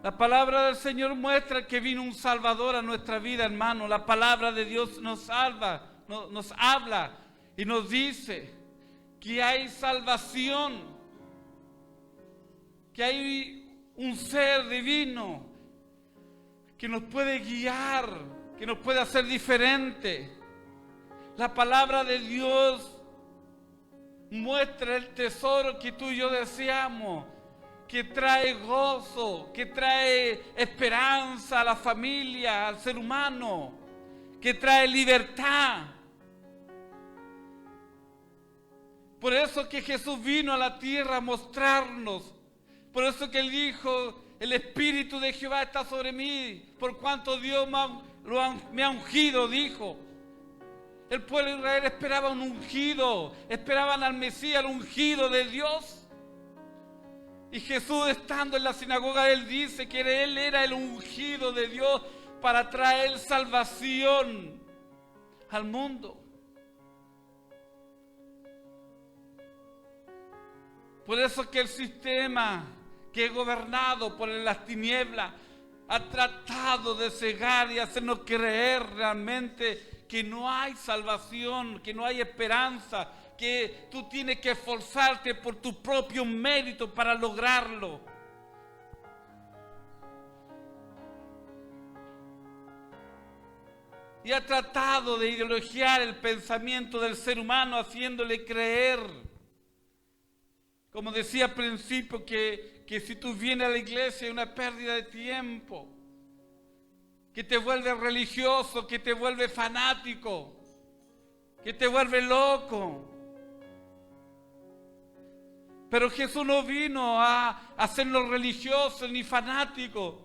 La palabra del Señor muestra que vino un Salvador a nuestra vida, hermano. La palabra de Dios nos salva, nos habla y nos dice que hay salvación, que hay un ser divino que nos puede guiar, que nos puede hacer diferente. La palabra de Dios muestra el tesoro que tú y yo deseamos, que trae gozo, que trae esperanza a la familia, al ser humano, que trae libertad. Por eso que Jesús vino a la tierra a mostrarnos. Por eso que Él dijo, el Espíritu de Jehová está sobre mí, por cuanto Dios me ha ungido, dijo. El pueblo de Israel esperaba un ungido, esperaban al Mesías, el ungido de Dios. Y Jesús, estando en la sinagoga, Él dice que Él era el ungido de Dios para traer salvación al mundo. Por eso que el sistema que es gobernado por las tinieblas ha tratado de cegar y hacernos creer realmente que no hay salvación, que no hay esperanza, que tú tienes que esforzarte por tu propio mérito para lograrlo. Y ha tratado de ideologiar el pensamiento del ser humano, haciéndole creer, como decía al principio, que si tú vienes a la iglesia es una pérdida de tiempo, que te vuelve religioso, que te vuelve fanático, que te vuelve loco. Pero Jesús no vino a hacernos religiosos ni fanáticos,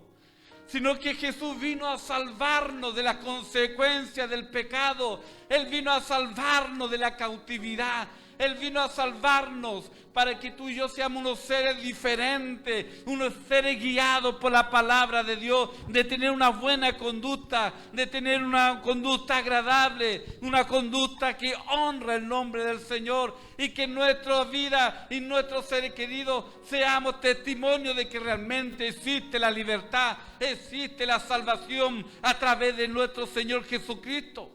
sino que Jesús vino a salvarnos de las consecuencias del pecado. Él vino a salvarnos de la cautividad. Él vino a salvarnos para que tú y yo seamos unos seres diferentes, unos seres guiados por la palabra de Dios, de tener una buena conducta, de tener una conducta agradable, una conducta que honra el nombre del Señor, y que en nuestra vida y nuestros seres queridos seamos testimonio de que realmente existe la libertad, existe la salvación a través de nuestro Señor Jesucristo.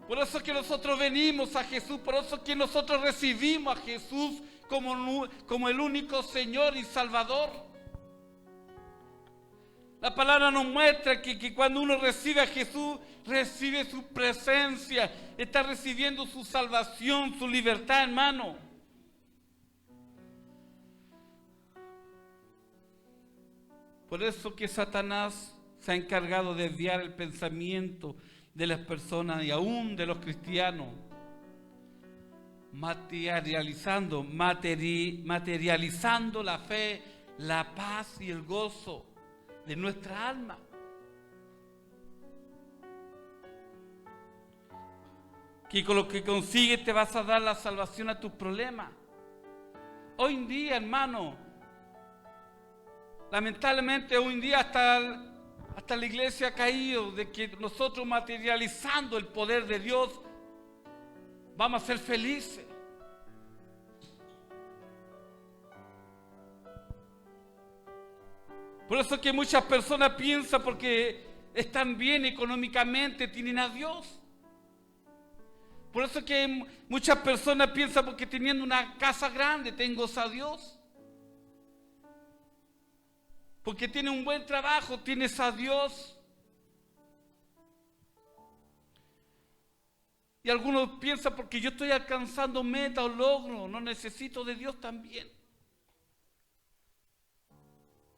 Por eso que nosotros venimos a Jesús, por eso que nosotros recibimos a Jesús como el único Señor y Salvador. La palabra nos muestra que cuando uno recibe a Jesús, recibe su presencia, está recibiendo su salvación, su libertad, hermano. Por eso que Satanás se ha encargado de desviar el pensamiento de las personas y aún de los cristianos, materializando la fe, la paz y el gozo de nuestra alma. Que con lo que consigues te vas a dar la salvación a tus problemas. Hoy en día, hermano, lamentablemente hoy en día hasta la iglesia ha caído de que nosotros, materializando el poder de Dios, vamos a ser felices. Por eso que muchas personas piensan, porque están bien económicamente, tienen a Dios. Por eso que muchas personas piensan, porque teniendo una casa grande tengo a Dios. Porque tiene un buen trabajo, tienes a Dios. Y algunos piensan, porque yo estoy alcanzando meta o logro, no necesito de Dios también.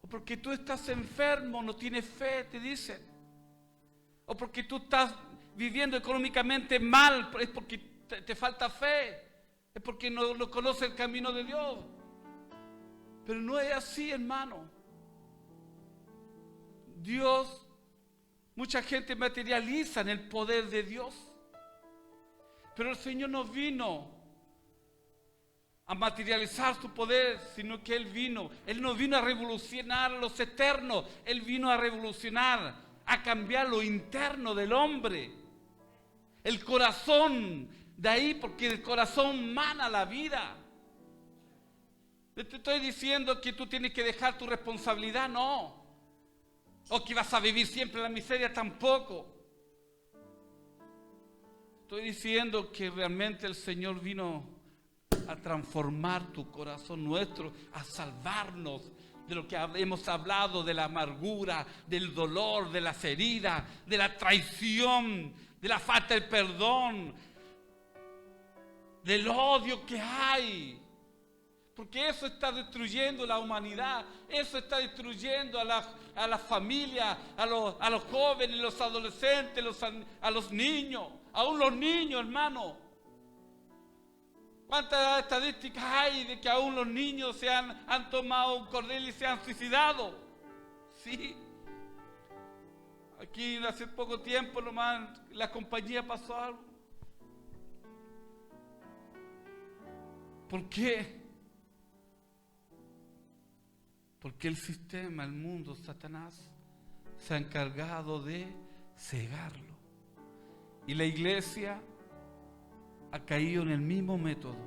O porque tú estás enfermo, no tienes fe, te dicen. O porque tú estás viviendo económicamente mal, es porque te falta fe. Es porque no conoces el camino de Dios. Pero no es así, hermano. Dios, mucha gente materializa en el poder de Dios, pero el Señor no vino a materializar su poder, sino que Él no vino a revolucionar los eternos, Él vino a revolucionar, a cambiar lo interno del hombre, el corazón, de ahí, porque el corazón mana la vida. No te estoy diciendo que tú tienes que dejar tu responsabilidad, no. O que vas a vivir siempre en la miseria, tampoco. Estoy diciendo que realmente el Señor vino a transformar tu corazón nuestro, a salvarnos de lo que hemos hablado, de la amargura, del dolor, de las heridas, de la traición, de la falta de perdón, del odio que hay. Porque eso está destruyendo la humanidad, eso está destruyendo a la familia, a los jóvenes, los adolescentes, a los niños, aún los niños, hermano. ¿Cuántas estadísticas hay de que aún los niños han tomado un cordel y se han suicidado? Sí. Aquí hace poco tiempo nomás la compañía pasó algo. ¿Por qué? Porque el sistema, el mundo, Satanás, se ha encargado de cegarlo. Y la iglesia ha caído en el mismo método.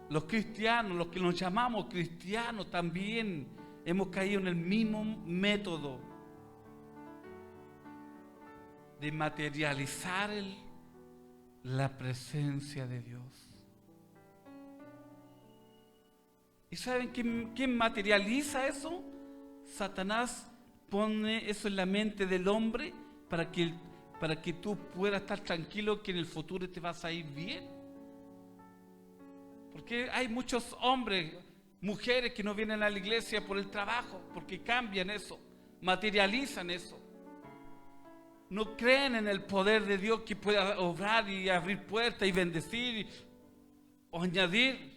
Los cristianos, los que nos llamamos cristianos, también hemos caído en el mismo método de materializar la presencia de Dios. ¿Y saben quién materializa eso? Satanás pone eso en la mente del hombre para que tú puedas estar tranquilo que en el futuro te vas a ir bien. Porque hay muchos hombres, mujeres que no vienen a la iglesia por el trabajo, porque cambian eso, materializan eso. No creen en el poder de Dios que pueda obrar y abrir puertas y bendecir o añadir.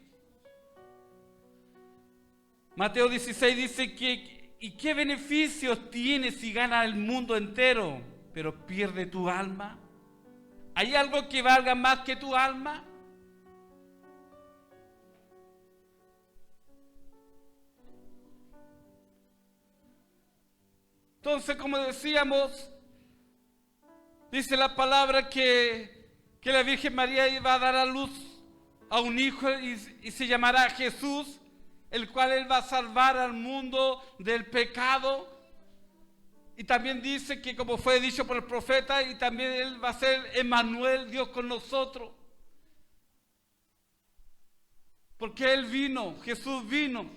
Mateo 16 dice ¿y qué beneficios tienes si ganas el mundo entero, pero pierde tu alma? ¿Hay algo que valga más que tu alma? Entonces, como decíamos, dice la palabra que la Virgen María iba a dar a luz a un hijo y se llamará Jesús, el cual Él va a salvar al mundo del pecado. Y también dice que, como fue dicho por el profeta, y también Él va a ser Emmanuel, Dios con nosotros. Porque Él vino, Jesús vino,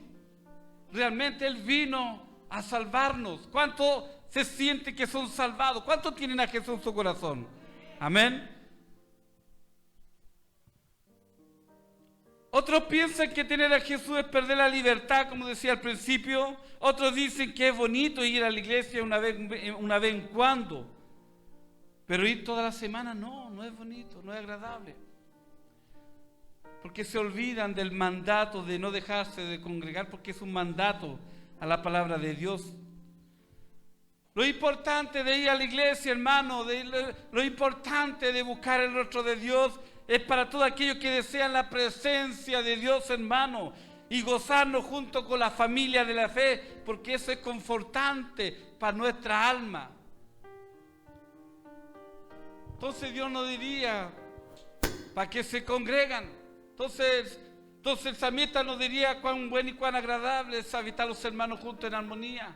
realmente Él vino a salvarnos. ¿Cuántos se sienten que son salvados? ¿Cuántos tienen a Jesús en su corazón? Amén. Otros piensan que tener a Jesús es perder la libertad, como decía al principio. Otros dicen que es bonito ir a la iglesia una vez en cuando. Pero ir toda la semana no es bonito, no es agradable. Porque se olvidan del mandato de no dejarse de congregar, porque es un mandato a la palabra de Dios. Lo importante de ir a la iglesia, hermano, lo importante de buscar el rostro de Dios, es para todos aquellos que desean la presencia de Dios, hermano, y gozarnos junto con la familia de la fe, porque eso es confortante para nuestra alma. Entonces Dios nos diría, ¿para qué se congregan? Entonces el salmista nos diría cuán bueno y cuán agradable es habitar los hermanos juntos en armonía.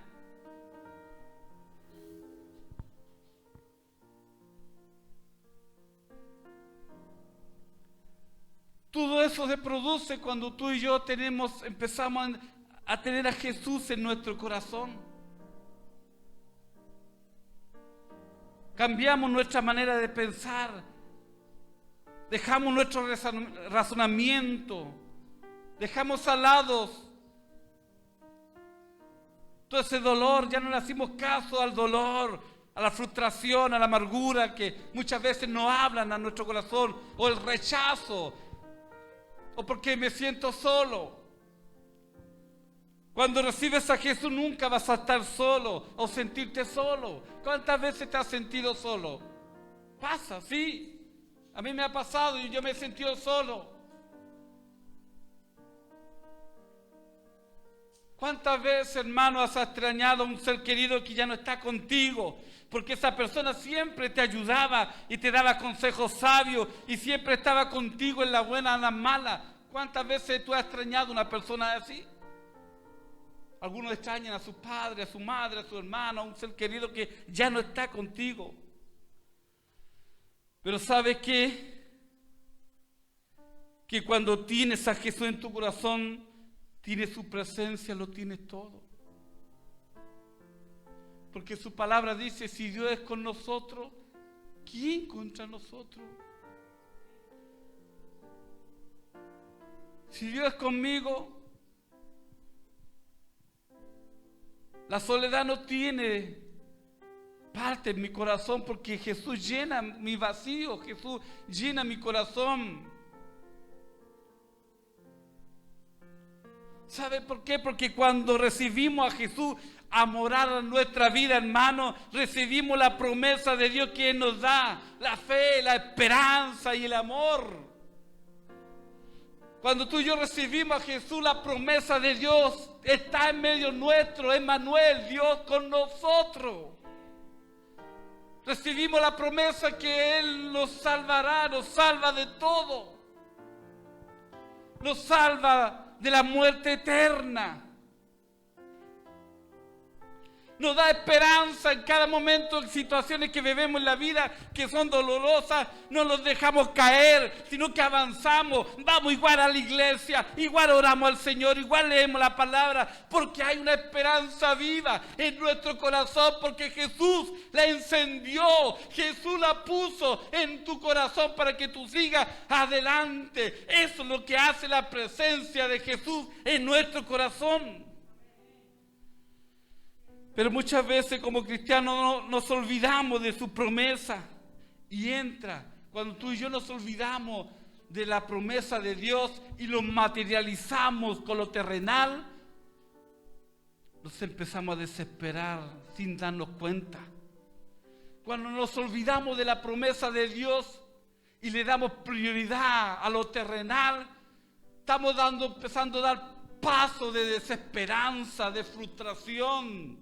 Todo eso se produce cuando tú y yo empezamos a tener a Jesús en nuestro corazón. Cambiamos nuestra manera de pensar. Dejamos nuestro razonamiento. Dejamos al lado todo ese dolor. Ya no le hacemos caso al dolor, a la frustración, a la amargura que muchas veces nos hablan a nuestro corazón, o el rechazo, o porque me siento solo. Cuando recibes a Jesús nunca vas a estar solo o sentirte solo. ¿Cuántas veces te has sentido solo? Pasa, sí. A mí me ha pasado y yo me he sentido solo. ¿Cuántas veces, hermano, has extrañado a un ser querido que ya no está contigo? Porque esa persona siempre te ayudaba y te daba consejos sabios y siempre estaba contigo en la buena y en la mala. ¿Cuántas veces tú has extrañado a una persona así? Algunos extrañan a su padre, a su madre, a su hermano, a un ser querido que ya no está contigo. Pero ¿sabes qué? Que cuando tienes a Jesús en tu corazón, tienes su presencia, lo tienes todo. Porque su palabra dice, si Dios es con nosotros, ¿quién contra nosotros? Si Dios es conmigo, la soledad no tiene parte en mi corazón, porque Jesús llena mi vacío, Jesús llena mi corazón. ¿Sabe por qué? Porque cuando recibimos a Jesús a morar en nuestra vida, hermano, recibimos la promesa de Dios que Él nos da, la fe, la esperanza y el amor. Cuando tú y yo recibimos a Jesús, la promesa de Dios está en medio nuestro, Emmanuel, Dios con nosotros. Recibimos la promesa que Él nos salvará, nos salva de todo. Nos salva de la muerte eterna. Nos da esperanza en cada momento, en situaciones que vivimos en la vida que son dolorosas. No nos dejamos caer, sino que avanzamos. Vamos igual a la iglesia, igual oramos al Señor, igual leemos la palabra, porque hay una esperanza viva en nuestro corazón, porque Jesús la encendió, Jesús la puso en tu corazón para que tú sigas adelante. Eso es lo que hace la presencia de Jesús en nuestro corazón. Pero muchas veces como cristianos nos olvidamos de su promesa. Y entra cuando tú y yo nos olvidamos de la promesa de Dios y lo materializamos con lo terrenal, nos empezamos a desesperar sin darnos cuenta. Cuando nos olvidamos de la promesa de Dios y le damos prioridad a lo terrenal, estamos empezando a dar pasos de desesperanza, de frustración,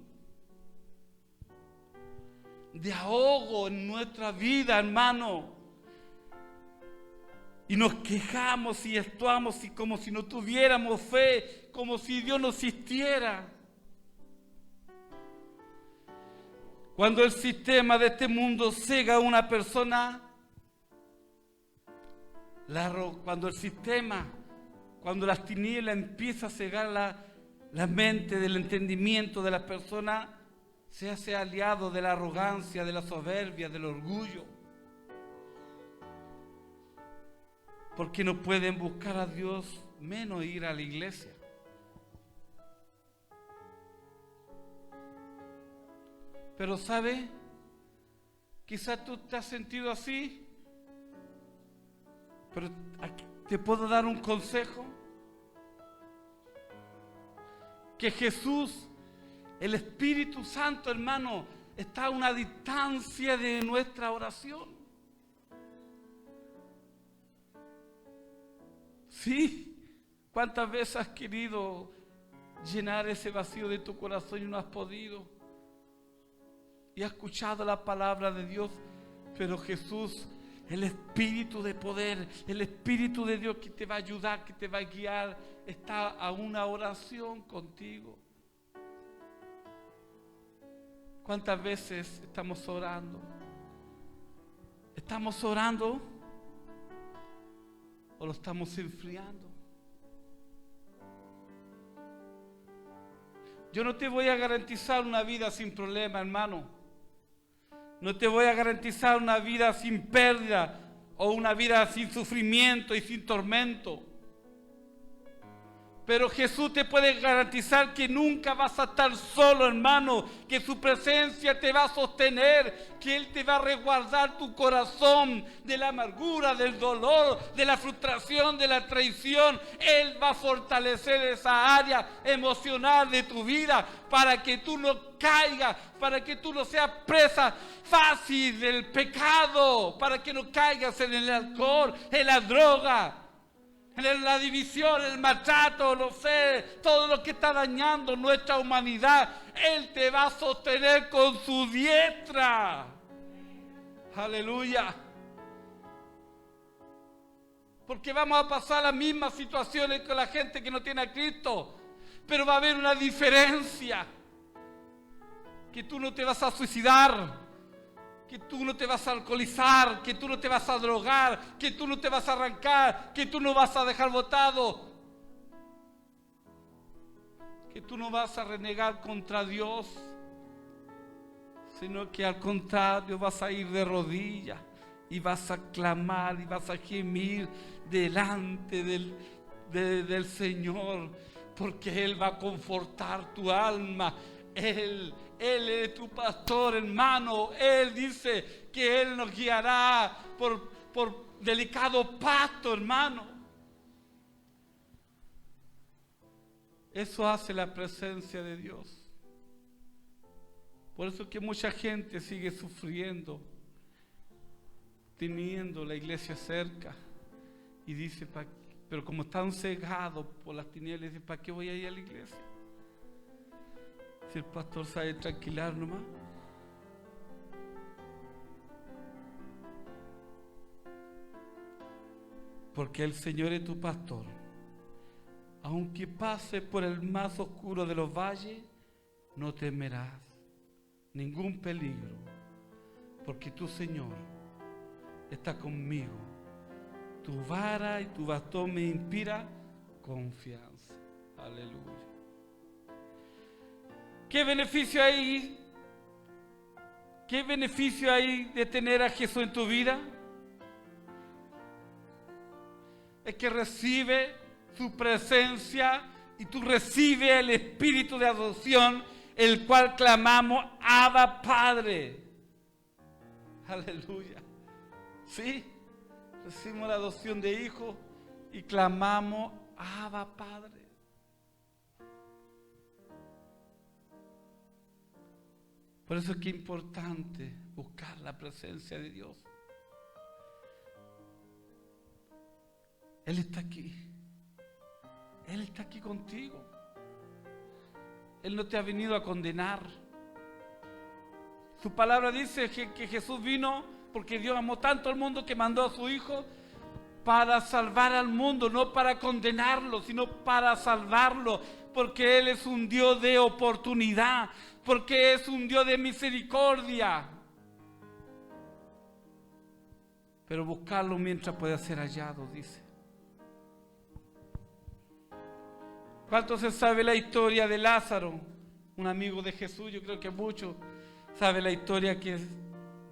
de ahogo en nuestra vida, hermano. Y nos quejamos y actuamos y como si no tuviéramos fe, como si Dios no existiera. Cuando el sistema de este mundo cega a una persona, cuando las tinieblas empiezan a cegar la mente del entendimiento de la persona, se hace aliado de la arrogancia, de la soberbia, del orgullo. Porque no pueden buscar a Dios, menos ir a la iglesia. Pero ¿sabe? Quizás tú te has sentido así, pero te puedo dar un consejo. Que Jesús, el Espíritu Santo, hermano, está a una distancia de nuestra oración. Sí, ¿cuántas veces has querido llenar ese vacío de tu corazón y no has podido? Y has escuchado la palabra de Dios, pero Jesús, el Espíritu de poder, el Espíritu de Dios que te va a ayudar, que te va a guiar, está a una oración contigo. ¿Cuántas veces estamos orando? ¿Estamos orando o lo estamos enfriando? Yo no te voy a garantizar una vida sin problema, hermano. No te voy a garantizar una vida sin pérdida o una vida sin sufrimiento y sin tormento. Pero Jesús te puede garantizar que nunca vas a estar solo, hermano, que su presencia te va a sostener, que Él te va a resguardar tu corazón de la amargura, del dolor, de la frustración, de la traición. Él va a fortalecer esa área emocional de tu vida para que tú no caigas, para que tú no seas presa fácil del pecado, para que no caigas en el alcohol, en la droga, en la división, el maltrato, no sé, todo lo que está dañando nuestra humanidad. Él te va a sostener con su diestra. Aleluya. porque vamos a pasar las mismas situaciones con la gente que no tiene a Cristo, pero va a haber una diferencia, que tú no te vas a suicidar, que tú no te vas a alcoholizar, que tú no te vas a drogar, que tú no te vas a arrancar, que tú no vas a dejar botado, que tú no vas a renegar contra Dios, sino que al contrario vas a ir de rodillas y vas a clamar y vas a gemir delante del Señor, porque Él va a confortar tu alma. Él es tu pastor, hermano. Él dice que Él nos guiará por delicado pasto, hermano. Eso hace la presencia de Dios. Por eso es que mucha gente sigue sufriendo, teniendo la iglesia cerca, y dice, pero como están cegados por las tinieblas, dice, ¿para qué voy a ir a la iglesia? Si el pastor sabe tranquilar nomás. Porque el Señor es tu pastor. Aunque pase por el más oscuro de los valles, no temerás ningún peligro, porque tu Señor está conmigo. Tu vara y tu bastón me inspira confianza. Aleluya. ¿Qué beneficio hay? ¿Qué beneficio hay de tener a Jesús en tu vida? Es que recibe su presencia y tú recibes el espíritu de adopción, el cual clamamos, Abba Padre. Aleluya. Sí, recibimos la adopción de hijo y clamamos, Abba Padre. Por eso es que es importante buscar la presencia de Dios. Él está aquí. Él está aquí contigo. Él no te ha venido a condenar. Su palabra dice que Jesús vino porque Dios amó tanto al mundo que mandó a su Hijo para salvar al mundo, no para condenarlo, sino para salvarlo, porque Él es un Dios de oportunidad, porque es un Dios de misericordia. Pero buscarlo mientras pueda ser hallado, dice. ¿Cuánto se sabe la historia de Lázaro? Un amigo de Jesús, yo creo que muchos saben la historia que es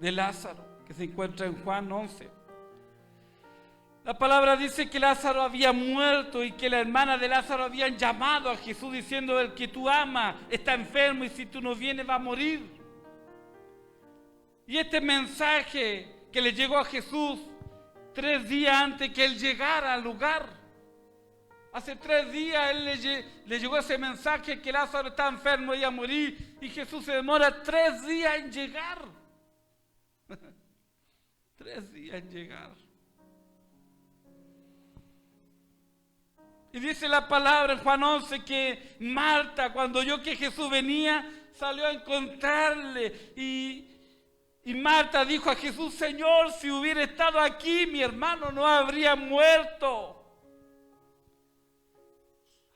de Lázaro, que se encuentra en Juan 11. La palabra dice que Lázaro había muerto y que la hermana de Lázaro habían llamado a Jesús diciendo: el que tú amas está enfermo y si tú no vienes va a morir. Y este mensaje que le llegó a Jesús 3 días antes que él llegara al lugar. Hace 3 días él le llegó ese mensaje que Lázaro está enfermo y iba a morir, y Jesús se demora 3 días en llegar. 3 días en llegar. Y dice la palabra en Juan 11 que Marta, cuando oyó que Jesús venía, salió a encontrarle, y Marta dijo a Jesús: Señor, si hubiera estado aquí, mi hermano no habría muerto.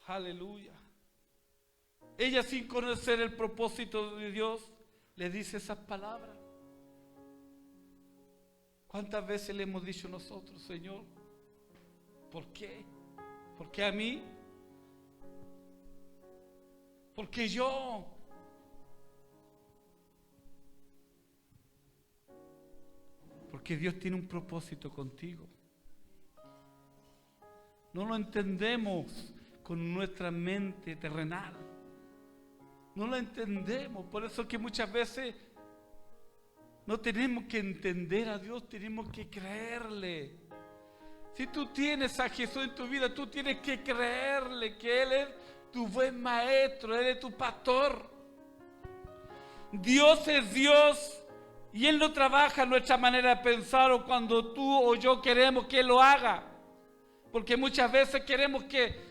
Aleluya. Ella, sin conocer el propósito de Dios, le dice esas palabras. ¿Cuántas veces le hemos dicho nosotros: Señor, ¿por qué? ¿Por qué a mí? ¿Por qué yo? Porque Dios tiene un propósito contigo. No lo entendemos con nuestra mente terrenal. No lo entendemos. Por eso es que muchas veces no tenemos que entender a Dios, tenemos que creerle. Si tú tienes a Jesús en tu vida, tú tienes que creerle que Él es tu buen maestro, Él es tu pastor. Dios es Dios y Él no trabaja en nuestra manera de pensar o cuando tú o yo queremos que Él lo haga. Porque muchas veces queremos que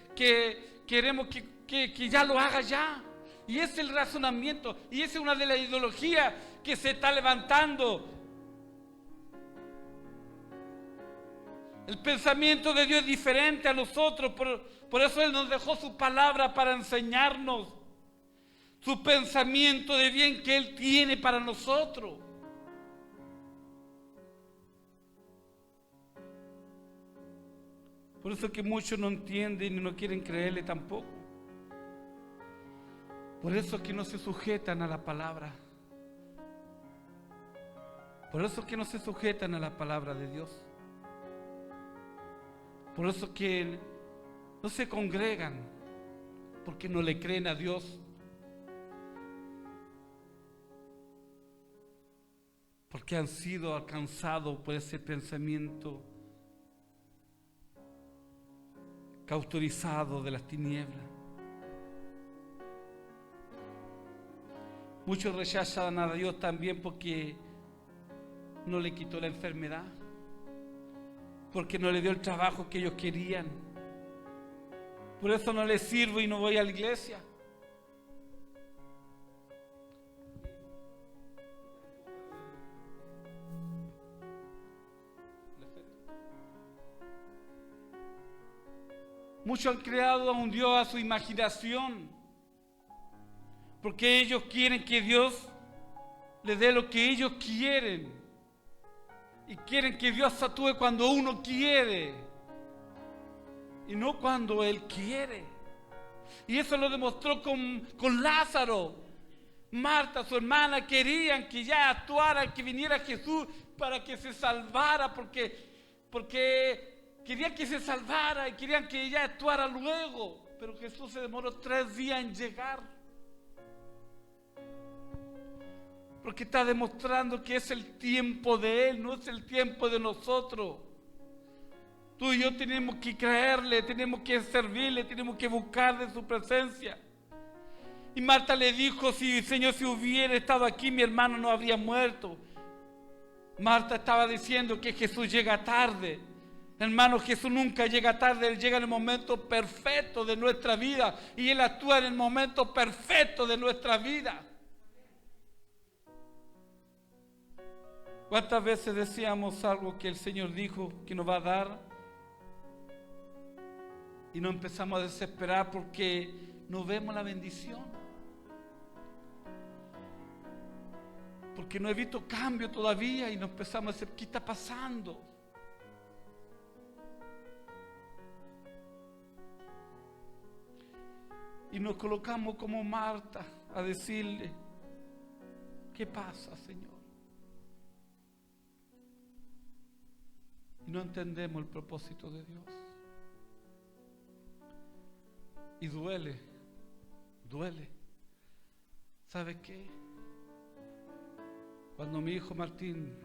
ya lo haga ya. Y ese es el razonamiento, y esa es una de las ideologías que se está levantando. El pensamiento de Dios es diferente a nosotros, por eso Él nos dejó su palabra para enseñarnos su pensamiento de bien que Él tiene para nosotros. Por eso es que muchos no entienden y no quieren creerle tampoco. Por eso es que no se sujetan a la palabra. Por eso es que no se sujetan a la palabra de Dios. Por eso es que no se congregan, porque no le creen a Dios. Porque han sido alcanzados por ese pensamiento cauterizado de las tinieblas. Muchos rechazan a Dios también porque no le quitó la enfermedad, porque no le dio el trabajo que ellos querían. Por eso no les sirvo y no voy a la iglesia. Muchos han creado a un Dios a su imaginación, porque ellos quieren que Dios les dé lo que ellos quieren, y quieren que Dios actúe cuando uno quiere y no cuando Él quiere. Y eso lo demostró con Lázaro. Marta, su hermana, querían que ya actuara, que viniera Jesús para que se salvara, porque querían que se salvara y querían que ella actuara luego. Pero Jesús se demoró 3 días en llegar. Porque está demostrando que es el tiempo de Él, no es el tiempo de nosotros. Tú y yo tenemos que creerle, tenemos que servirle, tenemos que buscar de su presencia. Y Marta le dijo, Señor, si hubiera estado aquí, mi hermano no habría muerto. Marta estaba diciendo que Jesús llega tarde. Hermano, Jesús nunca llega tarde, Él llega en el momento perfecto de nuestra vida. Y Él actúa en el momento perfecto de nuestra vida. ¿Cuántas veces decíamos algo que el Señor dijo que nos va a dar? Y nos empezamos a desesperar porque no vemos la bendición. Porque no he visto cambio todavía y nos empezamos a decir, ¿qué está pasando? Y nos colocamos como Marta a decirle, ¿qué pasa, Señor? Y no entendemos el propósito de Dios. Y duele. ¿Sabe qué? Cuando mi hijo Martín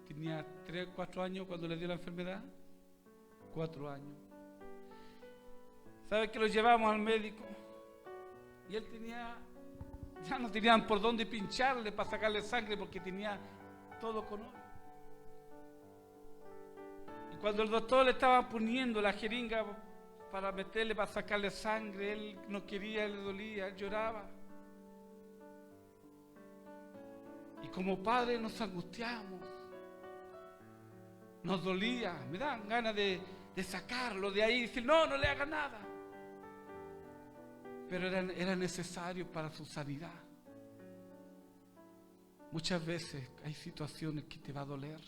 tenía 3 o 4 años, cuando le dio la enfermedad, 4 años. ¿Sabe que lo llevamos al médico? Y él ya no tenían por dónde pincharle para sacarle sangre porque tenía todo con oro. Y cuando el doctor le estaba poniendo la jeringa para meterle, para sacarle sangre, él no quería, le dolía, él lloraba. Y como padre nos angustiamos, nos dolía, me dan ganas de sacarlo de ahí y decir, no le haga nada. Pero era necesario para su sanidad. Muchas veces hay situaciones que te va a doler.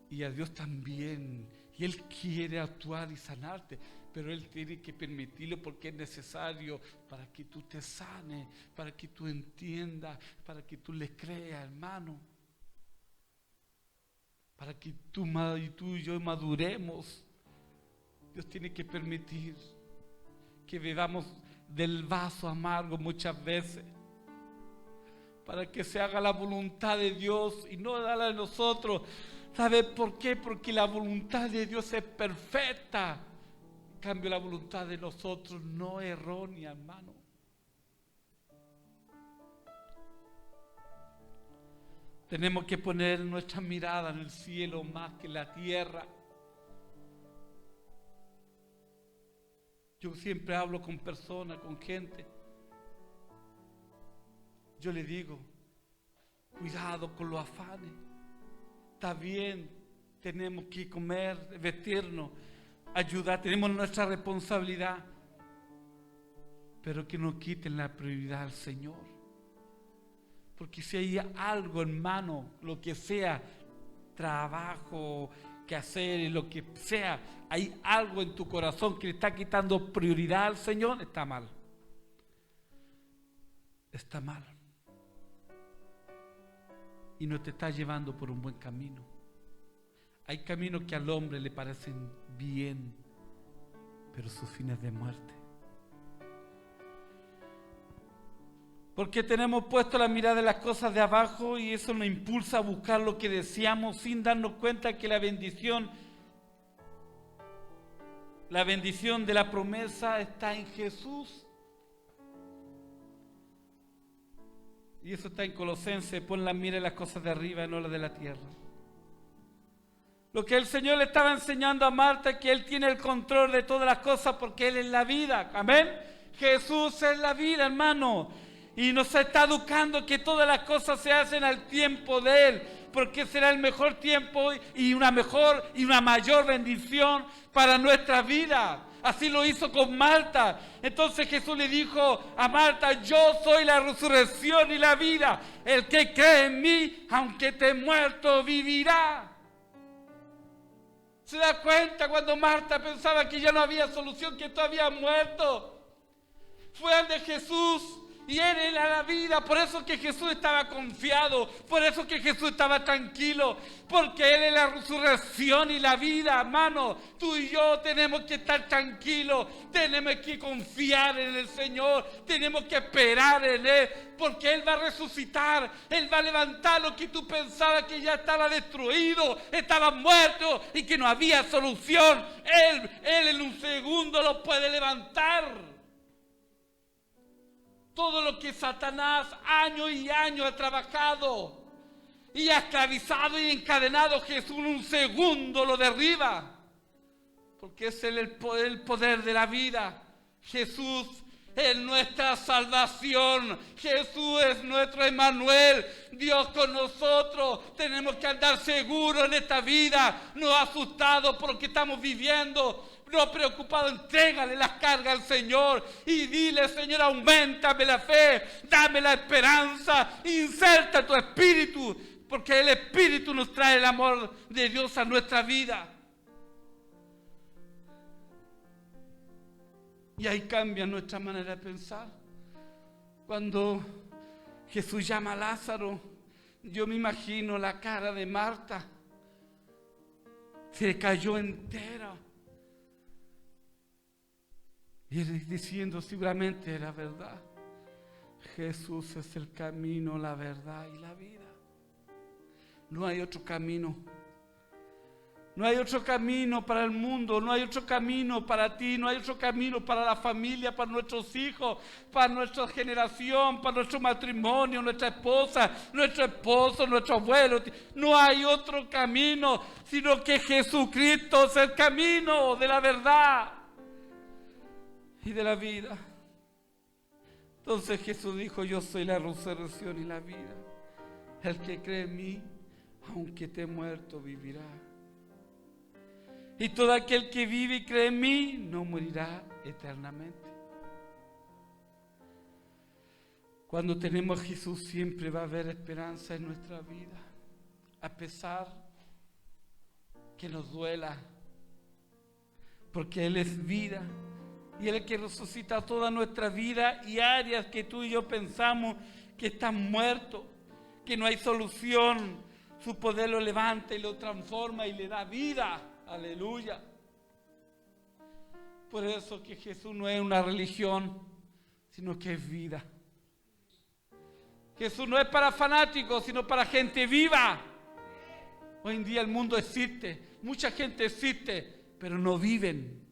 Y a Dios también. Y Él quiere actuar y sanarte. Pero Él tiene que permitirlo porque es necesario para que tú te sanes, para que tú entiendas, para que tú le creas, hermano. Para que tú y yo maduremos. Dios tiene que permitir que bebamos del vaso amargo muchas veces. Para que se haga la voluntad de Dios y no la de nosotros. ¿Sabe por qué? Porque la voluntad de Dios es perfecta. En cambio, la voluntad de nosotros no es errónea, hermano. Tenemos que poner nuestra mirada en el cielo más que en la tierra. Yo siempre hablo con personas, con gente. Yo le digo, cuidado con los afanes. Está bien tenemos que comer, vestirnos, ayudar, tenemos nuestra responsabilidad, pero que no quiten la prioridad al Señor. Porque si hay algo, hermano, lo que sea, trabajo, que hacer, lo que sea, hay algo en tu corazón que le está quitando prioridad al Señor, está mal. Está mal. Y no te está llevando por un buen camino. Hay caminos que al hombre le parecen bien, pero su fin es de muerte. Porque tenemos puesto la mirada en las cosas de abajo y eso nos impulsa a buscar lo que deseamos sin darnos cuenta que la bendición de la promesa está en Jesús. Y eso está en Colosenses, pon la mira en las cosas de arriba y no las de la tierra. Lo que el Señor le estaba enseñando a Marta es que Él tiene el control de todas las cosas porque Él es la vida. Amén. Jesús es la vida, hermano. Y nos está educando que todas las cosas se hacen al tiempo de Él, porque será el mejor tiempo y una mejor y una mayor bendición para nuestra vida. Así lo hizo con Marta. Entonces Jesús le dijo a Marta: yo soy la resurrección y la vida. El que cree en mí, aunque esté muerto, vivirá. ¿Se da cuenta cuando Marta pensaba que ya no había solución, que tú habías muerto? Fue al de Jesús y Él era la vida. Por eso que Jesús estaba confiado, por eso que Jesús estaba tranquilo, porque Él es la resurrección y la vida, hermano. Tú y yo tenemos que estar tranquilos, tenemos que confiar en el Señor, tenemos que esperar en Él, porque Él va a resucitar, Él va a levantar lo que tú pensabas que ya estaba destruido, estaba muerto y que no había solución. Él en un segundo lo puede levantar. Todo lo que Satanás años y años ha trabajado y ha esclavizado y encadenado, Jesús en un segundo lo derriba. Porque es el poder de la vida. Jesús es nuestra salvación. Jesús es nuestro Emmanuel, Dios con nosotros. Tenemos que andar seguros en esta vida, no asustados por lo que estamos viviendo. No preocupado, entrégale las cargas al Señor y dile: Señor, auméntame la fe, dame la esperanza, inserta tu espíritu, porque el espíritu nos trae el amor de Dios a nuestra vida. Y ahí cambia nuestra manera de pensar. Cuando Jesús llama a Lázaro, yo me imagino la cara de Marta, se cayó entera. Y él diciendo: seguramente era verdad. Jesús es el camino, la verdad y la vida. No hay otro camino. No hay otro camino para el mundo, no hay otro camino para ti, no hay otro camino para la familia, para nuestros hijos, para nuestra generación, para nuestro matrimonio, nuestra esposa, nuestro esposo, nuestro abuelo. No hay otro camino, sino que Jesucristo es el camino de la verdad y de la vida. Entonces Jesús dijo: yo soy la resurrección y la vida. El que cree en mí, aunque esté muerto, vivirá. Y todo aquel que vive y cree en mí no morirá eternamente. Cuando tenemos a Jesús siempre va a haber esperanza en nuestra vida, a pesar que nos duela, porque Él es vida y Él es el que resucita toda nuestra vida y áreas que tú y yo pensamos que están muertos, que no hay solución. Su poder lo levanta y lo transforma y le da vida. Aleluya. Por eso que Jesús no es una religión, sino que es vida. Jesús no es para fanáticos, sino para gente viva. Hoy en día el mundo existe, mucha gente existe, pero no viven.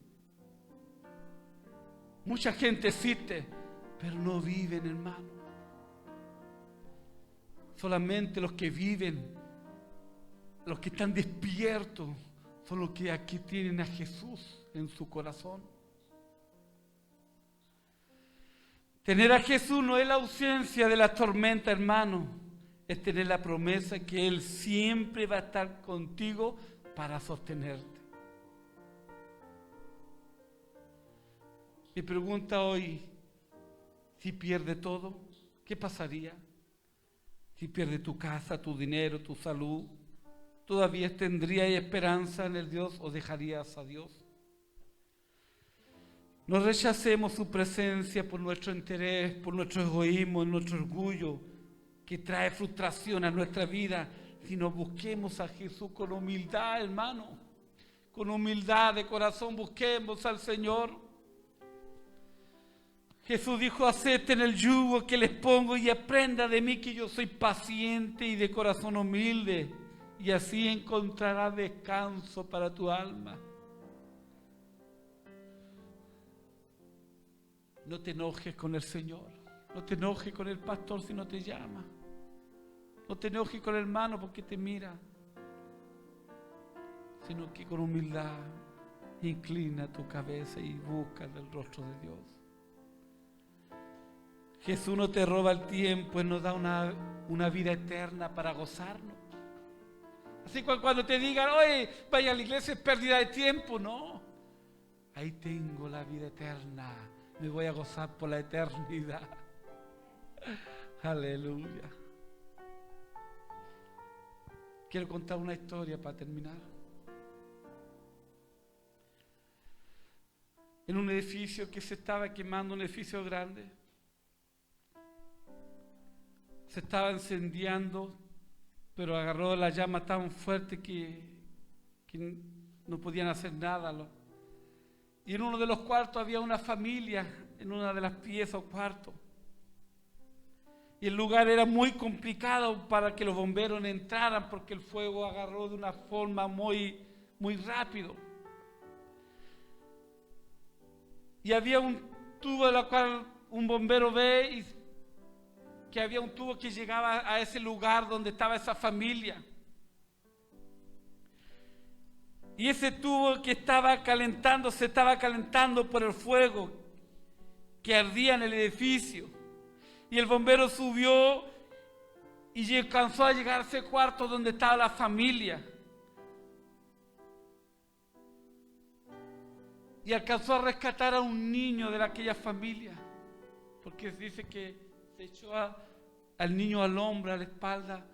Mucha gente existe, pero no viven, hermano. Solamente los que viven, los que están despiertos, son los que aquí tienen a Jesús en su corazón. Tener a Jesús no es la ausencia de la tormenta, hermano. Es tener la promesa que Él siempre va a estar contigo para sostenerte. Mi pregunta hoy, si pierde todo, ¿qué pasaría? Si pierde tu casa, tu dinero, tu salud, ¿todavía tendrías esperanza en el Dios o dejarías a Dios? No rechacemos su presencia por nuestro interés, por nuestro egoísmo, nuestro orgullo, que trae frustración a nuestra vida, sino busquemos a Jesús con humildad, hermano. Con humildad de corazón busquemos al Señor. Jesús dijo: acepten el yugo que les pongo y aprenda de mí, que yo soy paciente y de corazón humilde, y así encontrarás descanso para tu alma. No te enojes con el Señor, no te enojes con el pastor si no te llama, no te enojes con el hermano porque te mira, sino que con humildad inclina tu cabeza y busca el rostro de Dios. Jesús no te roba el tiempo, Él nos da una vida eterna para gozarnos. Así que cuando te digan: oye, vaya a la iglesia, es pérdida de tiempo, no. Ahí tengo la vida eterna, me voy a gozar por la eternidad. Aleluya. Quiero contar una historia para terminar. En un edificio que se estaba quemando, un edificio grande, se estaba incendiando, pero agarró la llama tan fuerte que no podían hacer nada. Y en uno de los cuartos había una familia, en una de las piezas o cuartos. Y el lugar era muy complicado para que los bomberos entraran, porque el fuego agarró de una forma muy, muy rápido. Y había un tubo de la cual un bombero ve y que había un tubo que llegaba a ese lugar donde estaba esa familia. Y ese tubo que estaba calentando, se estaba calentando por el fuego que ardía en el edificio. Y el bombero subió y alcanzó a llegar a ese cuarto donde estaba la familia. Y alcanzó a rescatar a un niño de aquella familia, porque dice que se echó al niño al hombro, a la espalda,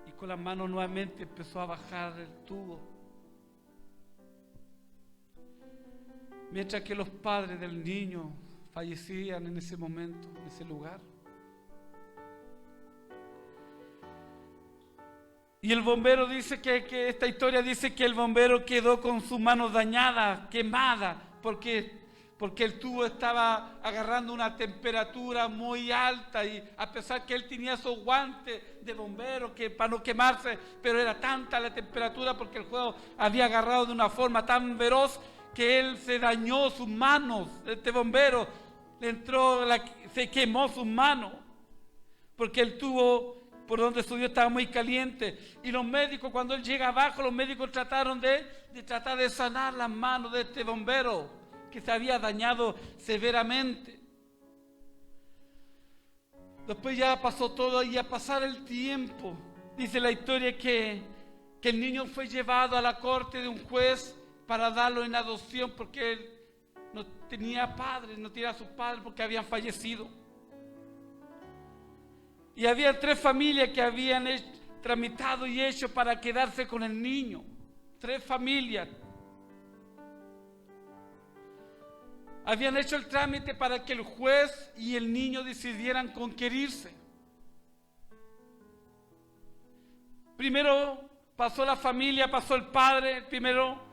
y con las manos nuevamente empezó a bajar el tubo. Mientras que los padres del niño fallecían en ese momento, en ese lugar. Y el bombero dice que esta historia dice que el bombero quedó con sus manos dañadas, quemadas, porque el tubo estaba agarrando una temperatura muy alta, y a pesar que él tenía esos guantes de bombero que para no quemarse, pero era tanta la temperatura porque el fuego había agarrado de una forma tan feroz que él se dañó sus manos. Este bombero se quemó sus manos porque el tubo por donde subió estaba muy caliente. Y los médicos, cuando él llega abajo, los médicos trataron de tratar de sanar las manos de este bombero que se había dañado severamente. Después ya pasó todo, y a pasar el tiempo, dice la historia que el niño fue llevado a la corte de un juez para darlo en adopción, porque él no tenía padres, no tenía a sus padres porque habían fallecido. Y había 3 familias que habían tramitado y hecho para quedarse con el niño. 3 familias. Habían hecho el trámite para que el juez y el niño decidieran conquerirse. Primero pasó la familia, pasó el padre, primero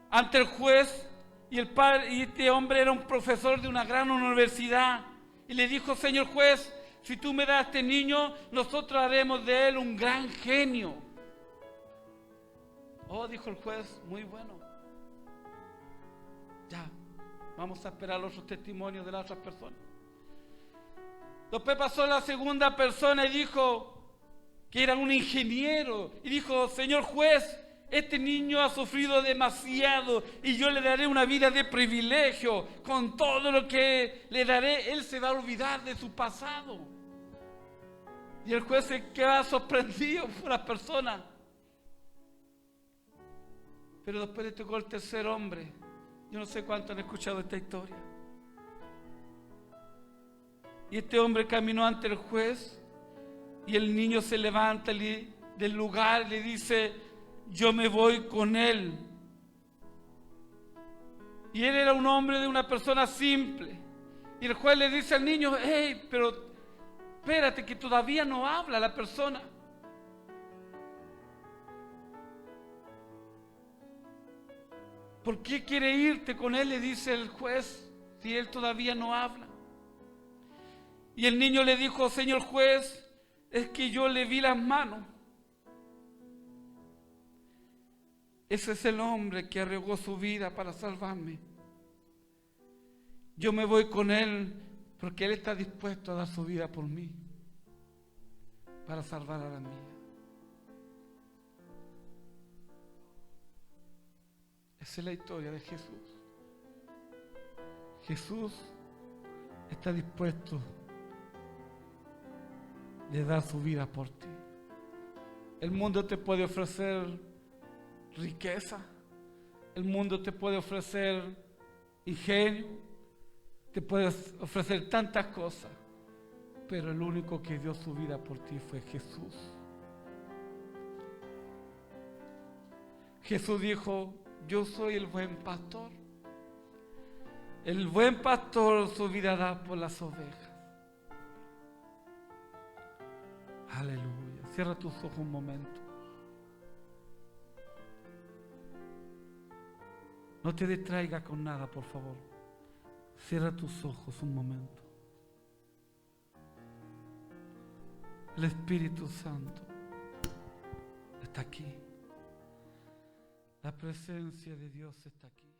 ante el juez, y el padre, y este hombre era un profesor de una gran universidad, y le dijo: señor juez, si tú me das a este niño, nosotros haremos de él un gran genio. Oh, dijo el juez, muy bueno. Ya, vamos a esperar los otros testimonios de las otras personas. Después pasó la segunda persona y dijo que era un ingeniero. Y dijo: señor juez, este niño ha sufrido demasiado y yo le daré una vida de privilegio. Con todo lo que le daré, él se va a olvidar de su pasado. Y el juez se queda sorprendido por las personas. Pero después le tocó el tercer hombre. Yo no sé cuántos han escuchado esta historia. Y este hombre caminó ante el juez y el niño se levanta del lugar y le dice: yo me voy con él. Y él era un hombre de una persona simple. Y el juez le dice al niño: hey, pero espérate, que todavía no habla la persona. ¿Por qué quiere irte con él?, le dice el juez, si él todavía no habla. Y el niño le dijo: señor juez, es que yo le vi las manos. Ese es el hombre que arriesgó su vida para salvarme. Yo me voy con él porque él está dispuesto a dar su vida por mí, para salvar a la mía. Esa es la historia de Jesús. Jesús está dispuesto de dar su vida por ti. El mundo te puede ofrecer riqueza, el mundo te puede ofrecer ingenio, te puede ofrecer tantas cosas, pero el único que dio su vida por ti fue Jesús. Jesús dijo: yo soy el buen pastor. El buen pastor su vida da por las ovejas. Aleluya. Cierra tus ojos un momento. No te distraigas con nada, por favor. Cierra tus ojos un momento. El Espíritu Santo está aquí. La presencia de Dios está aquí.